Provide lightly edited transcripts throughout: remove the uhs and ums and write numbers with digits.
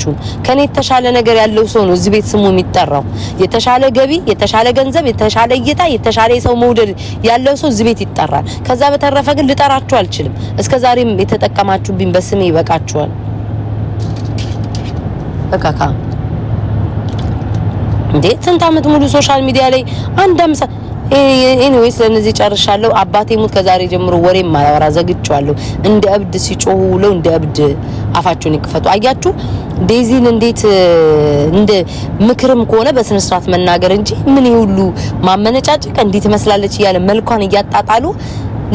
አይደላችሁም ከኔ የተሻለ ነገር ያለው ሰው ነው እዚህ ቤት ስሙ የሚጠራው የተሻለ ገቢ የተሻለ ገንዘብ የተሻለ እይታ የተሻለ ሰው መውደድ ያለው ሰው እዚህ ቤት ይጠራል ከዛ በተረፈ ግን ልጠራችሁ አልችልም እስከዛሬም የተጠቀማችሁብኝ በስሜ ይበቃችኋል በቃካ እንዴ ስንት አመት ሙሉ ሶሻል ሚዲያ ላይ አንድ አምሳ ኤኒዌይስ ለነዚህ ጨርሻለሁ አባቴ ሙት ከዛሬ ጀምሮ ወሬ ማላወራ ዘግቻለሁ እንደ እብድ ሲጮሁ ለው እንደ እብድ አፋቸውን ይከፈቱ አያችሁ ዴዚን እንዴት እንደ ምክርም ከሆነ በስነ ስርዓት መናገር እንጂ ምን ይሁሉ ማመነጫጭቅ እንዴት መስላለች ይያለ መልኳን ያጣጣሉ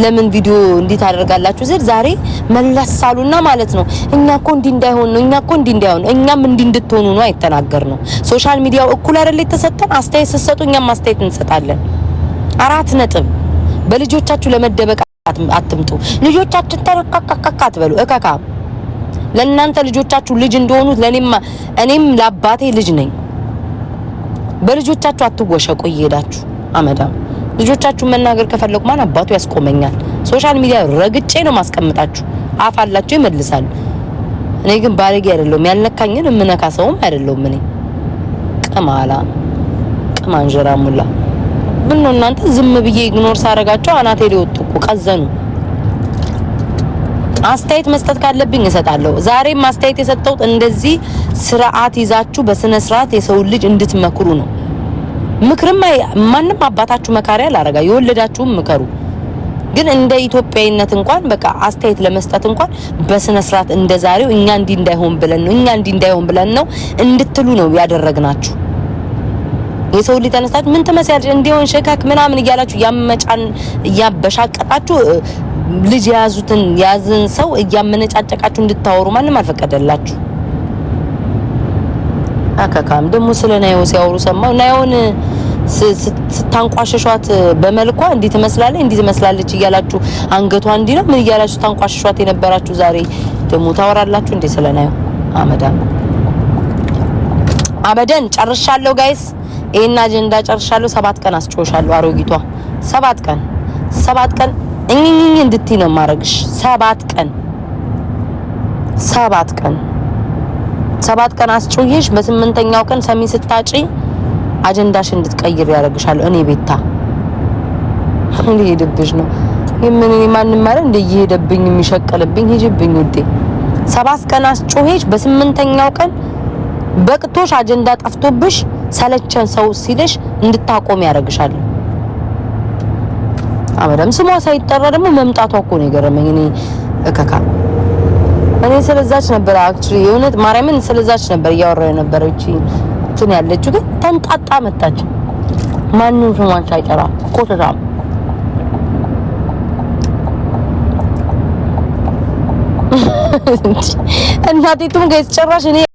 ለምን ቪዲዮ እንዴት አደርጋላችሁ ዘር ዛሬ መለሳሉና ማለት ነው እኛኮ እንዲ እንዳይሆን ነው እኛኮ እንዲ እንዳይሆን እኛም እንዲ እንድትሆኑ ነው አይተናገር ነው ሶሻል ሚዲያው እኩል አይደል የተሰጠን አስተያየት ሰሰጡ እኛም አስተያየት እንሰጣለን 4 ነጥብ በልጆቻችሁ ለመደበቅ አትምጡ ልጆቻችን ተረካካካት በሉ እካካ ለእናንተ ልጆቻችሁ ልጅ እንደሆኑት እኔም ለአባቴ ልጅ ነኝ በልጆቻችሁ አትወሸቁ ይሄዳችሁ አመዳም ልጆቻችሁ መናገር ከፈለኩ ማን አባቱ ያስቆመኛል ሶሻል ሚዲያ ረግጬ ነው ማስቀምጣችሁ አፋላችሁ ይመልሳሉ እኔ ግን ባለጌ አይደለም ያልነካኝን ምነካ ሰውም አይደለም እኔ ቀማንጀራ ሙላ ምን ነው እናንተ ዝም ብዬ ኢግኖር ሳረጋቸው አናቴ ሊወጡቁ ቀዘኑ አስተያየት መስጠት ካለብኝ እሰጣለሁ ዛሬም አስተያየት የሰጠሁት እንደዚህ ስርዓት ይዛችሁ በስነ ስርዓት የሰው ልጅ እንድትመክሩ ነው ምክርም ማንንም አባታችሁ መካሪያ ላረጋ የወለዳችሁም ምከሩ ግን እንደ ኢትዮጵያዊነት እንኳን በቃ አስተያየት ለመስጠት እንኳን በስነ ስርዓት እንደዛሬው እኛ እንዲ እንዳይሆን ብለን ነው እንድትሉ ነው ያደረግናችሁ የሰው ልጅ ተነስታችሁ ምን ተመሳሳይ እንዲሆን ሸካክ ምናምን ይያላችሁ ያመጫን ያበሻቀጣችሁ ልጅ ያዝን ሰው ያመነጫጨቃችሁ እንድታወሩ ማንንም አልፈቀደላችሁ አካካም ደሞ ስለናየው ሲያወሩ ሰማው ናየውን ስታንቋሸሿት በመልኳ እንዴት ትመስላለች ይያላችሁ አንገቷ እንዲ ነው ምን ይያላችሁ ታንቋሸሿት የነበራችሁ ዛሬ ደሞ ታወራላችሁ እንዴ ስለናየው አበደን ጨርሻለሁ ጋይስ ይሄን አጀንዳ ጨርሻለሁ 7 ቀን አስጮሻለሁ አሮጊቷ 7 ቀን እኝኝ እንድትይ ነው ማረግሽ 7 ቀን አስጮይሽ በ8ኛው ቀን ሰሚ ስታጪ አጀንዳሽ እንድትቀይር ያረግሻለሁ እኔ ቤታ እንዴ ይደብሽ ነው የምን ማንንም ማለት እንደ ይሄደብኝ የሚሸቀልብኝ ሂጅብኝ ውዴ 7 ቀን አስጮይሽ በ8ኛው ቀን በቅቶሽ አጀንዳ ጠፍቶብሽ ሰለቸን ሰው ሲልሽ እንድታቆም ያረግሻል አመዳም ስሟ ሳይጠራ ደግሞ መምጣቷ እኮ ነው የገረመኝ እኔ ስለዛች ነበር አክቹሊ የሆነት ማርያምን ስለዛች ነበር ያወራው ነበር እቺ እንትን ያለችው ግን ተንጣጣ መጣች ማንንም ስሟን ሳይጠራ ቆጥታም እናቴቱም ጋይስ ጨራሽ እኔ